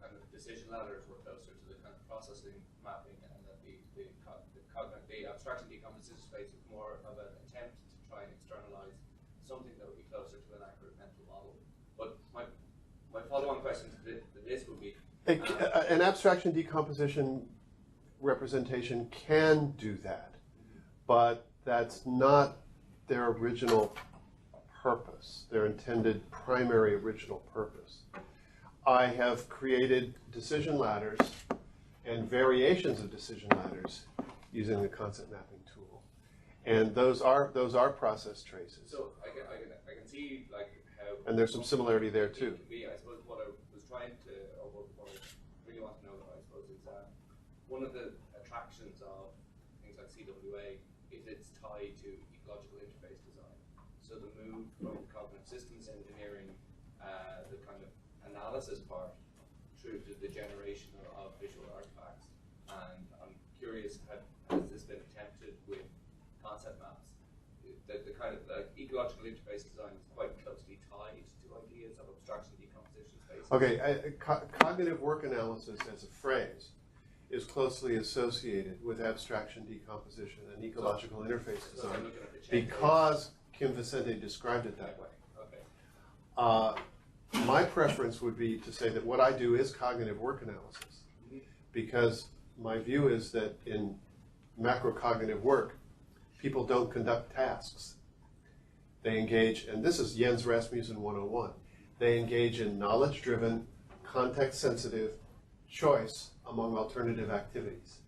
Speaker 6: kind of decision ladders were closer to the kind of processing mapping, and that the abstraction decomposition space was more of an attempt to try and externalize something that would be closer to an accurate mental model. But my follow-on question to this would be,
Speaker 1: an abstraction decomposition representation can do that, but that's not their original purpose, their intended primary original purpose. I have created decision ladders and variations of decision ladders using the concept mapping tool, and those are process traces.
Speaker 6: So I can see like how,
Speaker 1: and there's some similarity there too.
Speaker 6: I suppose what I was trying to, or what I really want to know, I suppose, is one of the attractions of things like CWA is it's tied to ecological interface design. So the move from cognitive systems engineering, the kind of analysis part, through to the generation of visual artifacts. And I'm curious, has this been attempted with concept maps? The kind of ecological interface design is quite closely tied to ideas of abstraction decomposition spaces.
Speaker 1: Okay, cognitive work analysis as a phrase is closely associated with abstraction decomposition and ecological interface design because Kim Vicente described it that way.
Speaker 6: Okay.
Speaker 1: My preference would be to say that what I do is cognitive work analysis, because my view is that in macrocognitive work, people don't conduct tasks. They engage, and this is Jens Rasmussen 101, they engage in knowledge-driven, context-sensitive choice among alternative activities.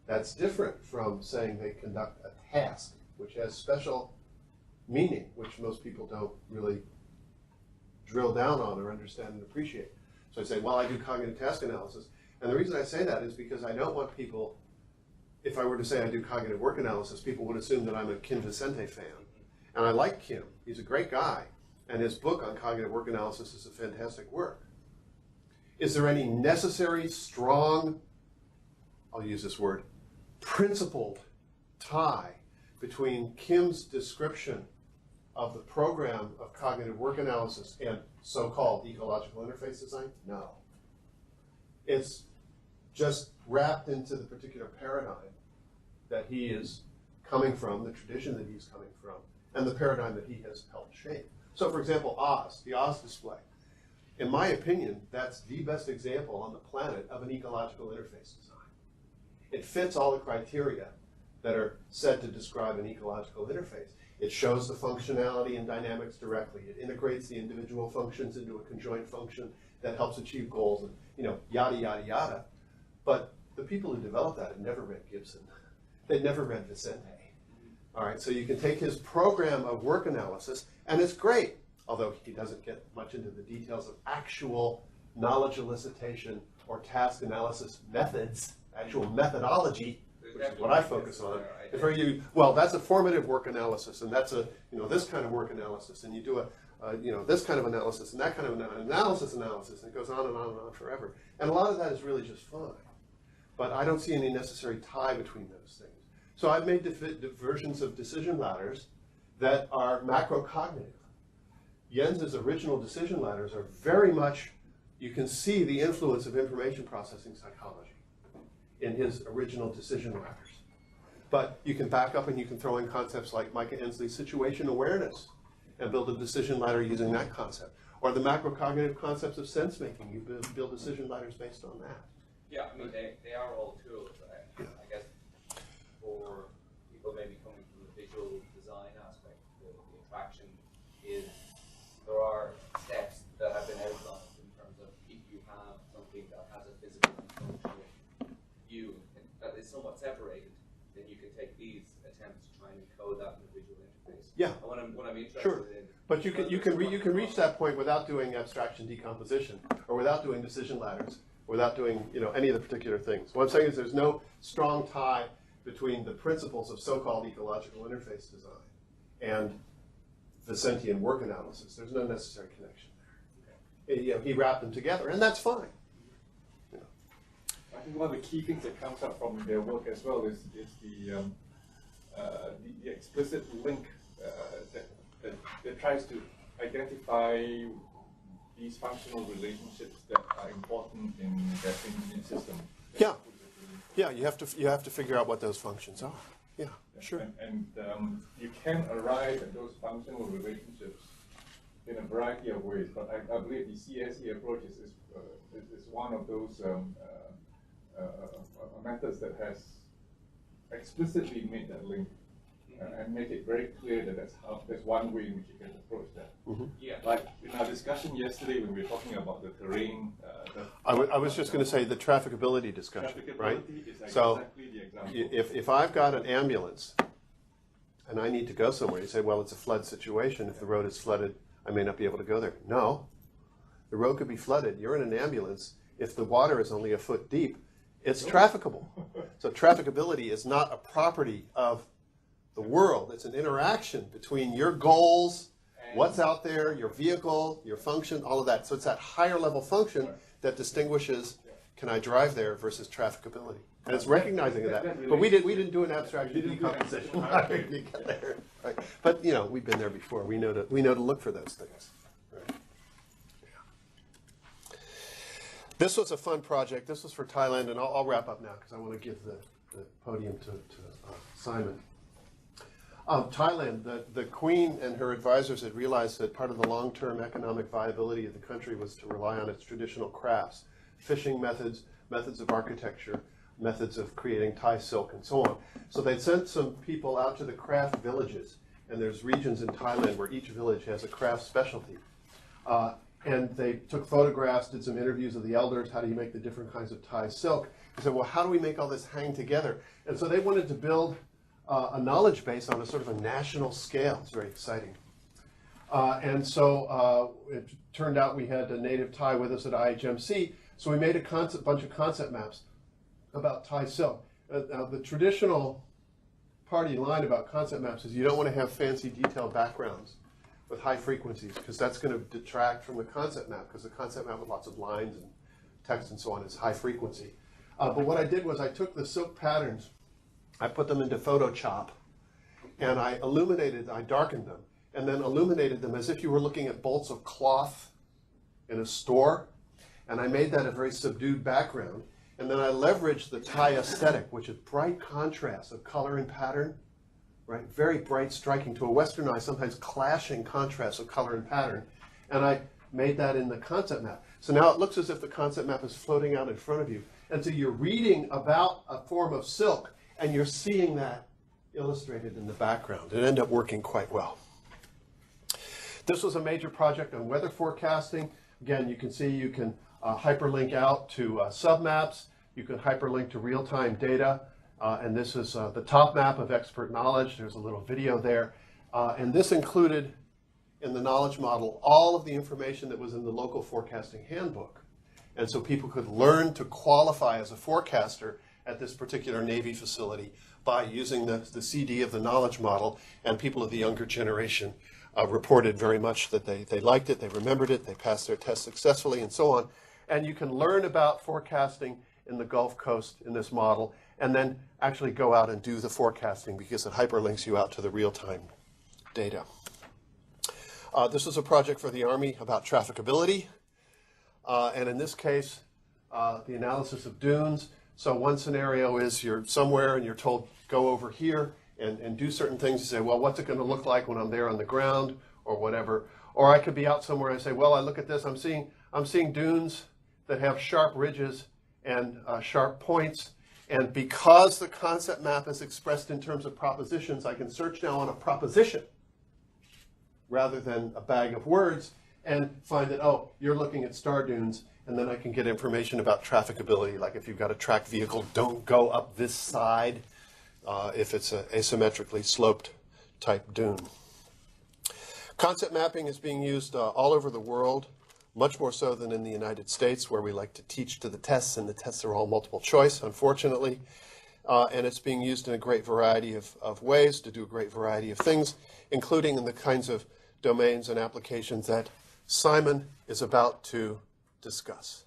Speaker 1: That's different from saying they conduct a task, which has special meaning, which most people don't really drill down on or understand and appreciate. So I say, well, I do cognitive task analysis. And the reason I say that is because I don't want people, if I were to say I do cognitive work analysis, people would assume that I'm a Kim Vicente fan. And I like Kim. He's a great guy. And his book on cognitive work analysis is a fantastic work. Is there any necessary, strong, I'll use this word, principled tie between Kim's description of the program of cognitive work analysis and so-called ecological interface design? No. It's just wrapped into the particular paradigm that he is coming from, the tradition that he's coming from, and the paradigm that he has helped shape. So for example, Oz, the Oz display. In my opinion, that's the best example on the planet of an ecological interface design. It fits all the criteria that are said to describe an ecological interface. It shows the functionality and dynamics directly. It integrates the individual functions into a conjoint function that helps achieve goals, and yada, yada, yada. But the people who developed that had never read Gibson. They'd never read Vicente. All right, so you can take his program of work analysis, and it's great, although he doesn't get much into the details of actual knowledge elicitation or task analysis methods, actual methodology, which is what I focus on. Well, that's a formative work analysis, and that's a this kind of work analysis, and you do a this kind of analysis and that kind of analysis, and it goes on and on and on forever. And a lot of that is really just fine, but I don't see any necessary tie between those things. So I've made versions of decision ladders that are macrocognitive. Jens's original decision ladders are very much, you can see the influence of information processing psychology in his original decision ladders. But you can back up and you can throw in concepts like Micah Ensley's situation awareness and build a decision ladder using that concept. Or the macrocognitive concepts of sense making, you build decision ladders based on that.
Speaker 6: Yeah, I mean, they are all tools. I guess for people maybe coming from the visual design aspect, the attraction is there are steps that have been outlined in terms of if you have something that has a physical and functional view that is somewhat separated, then you can take these attempts to try and encode that in the visual interface.
Speaker 1: Yeah.
Speaker 6: And what I'm interested
Speaker 1: Sure.
Speaker 6: in.
Speaker 1: But you can reach that point without doing abstraction decomposition, or without doing decision ladders, or without doing any of the particular things. What I'm saying is there's no strong tie between the principles of so-called ecological interface design and Vicentian work analysis. There's no necessary connection there. He wrapped them together, and that's fine.
Speaker 4: I think one of the key things that comes up from their work as well is the explicit link that tries to identify these functional relationships that are important in their thinking system.
Speaker 1: Yeah. Yeah, you have to figure out what those functions are. Yeah, sure.
Speaker 4: And you can arrive at those functional relationships in a variety of ways, but I believe the CSE approach is one of those methods that has explicitly made that link and make it very clear that that's one way in which you can approach that.
Speaker 1: Mm-hmm.
Speaker 6: Yeah.
Speaker 4: Like in our discussion yesterday when we were talking about the terrain.
Speaker 1: I was just going to say the trafficability discussion, right?
Speaker 4: Is
Speaker 1: So
Speaker 4: exactly the example.
Speaker 1: if I've got an ambulance and I need to go somewhere, you say, well, it's a flood situation. If the road is flooded, I may not be able to go there. No, the road could be flooded. You're in an ambulance. If the water is only a foot deep, it's trafficable. So trafficability is not a property of the world. It's an interaction between your goals, what's out there, your vehicle, your function, all of that. So it's that higher level function that distinguishes can I drive there versus trafficability. And it's recognizing of that. But we didn't do an abstraction decomposition. You get there, right? But we've been there before. We know to look for those things. Right? Yeah. This was a fun project. This was for Thailand, and I'll wrap up now because I want to give the podium to Simon. Thailand, the Queen and her advisors had realized that part of the long-term economic viability of the country was to rely on its traditional crafts, fishing methods, methods of architecture, methods of creating Thai silk, and so on. So they sent some people out to the craft villages and there's regions in Thailand where each village has a craft specialty. And they took photographs, did some interviews of the elders, how do you make the different kinds of Thai silk? They said, well, how do we make all this hang together? And so they wanted to build a knowledge base on a sort of a national scale. It's very exciting. And so it turned out we had a native Thai with us at IHMC, so we made a bunch of concept maps about Thai silk. Now, the traditional party line about concept maps is you don't want to have fancy detailed backgrounds with high frequencies, because that's going to detract from the concept map, because the concept map with lots of lines and text and so on is high frequency. But what I did was I took the silk patterns, I put them into Photoshop, and I darkened them, and then illuminated them as if you were looking at bolts of cloth in a store, and I made that a very subdued background. And then I leveraged the Thai aesthetic, which is bright contrast of color and pattern, right? Very bright, striking, to a Western eye, sometimes clashing contrasts of color and pattern. And I made that in the concept map. So now it looks as if the concept map is floating out in front of you. And so you're reading about a form of silk, and you're seeing that illustrated in the background. It ended up working quite well. This was a major project on weather forecasting. Again, you can see you can hyperlink out to submaps. You can hyperlink to real-time data. And this is the top map of expert knowledge. There's a little video there. And this included, in the knowledge model, all of the information that was in the local forecasting handbook. And so people could learn to qualify as a forecaster at this particular Navy facility by using the CD of the knowledge model. And people of the younger generation reported very much that they liked it, they remembered it, they passed their test successfully, and so on. And you can learn about forecasting in the Gulf Coast in this model, and then actually go out and do the forecasting, because it hyperlinks you out to the real-time data. This is a project for the Army about trafficability, and in this case, the analysis of dunes. So one scenario is you're somewhere and you're told, go over here and do certain things. You say, well, what's it going to look like when I'm there on the ground, or whatever. Or I could be out somewhere and say, well, I look at this, I'm seeing dunes that have sharp ridges and sharp points. And because the concept map is expressed in terms of propositions, I can search now on a proposition rather than a bag of words, and find that, oh, you're looking at star dunes, and then I can get information about trafficability, like if you've got a tracked vehicle, don't go up this side if it's an asymmetrically sloped type dune. Concept mapping is being used all over the world, much more so than in the United States, where we like to teach to the tests, and the tests are all multiple choice, unfortunately. And it's being used in a great variety of ways to do a great variety of things, including in the kinds of domains and applications that Simon is about to discuss.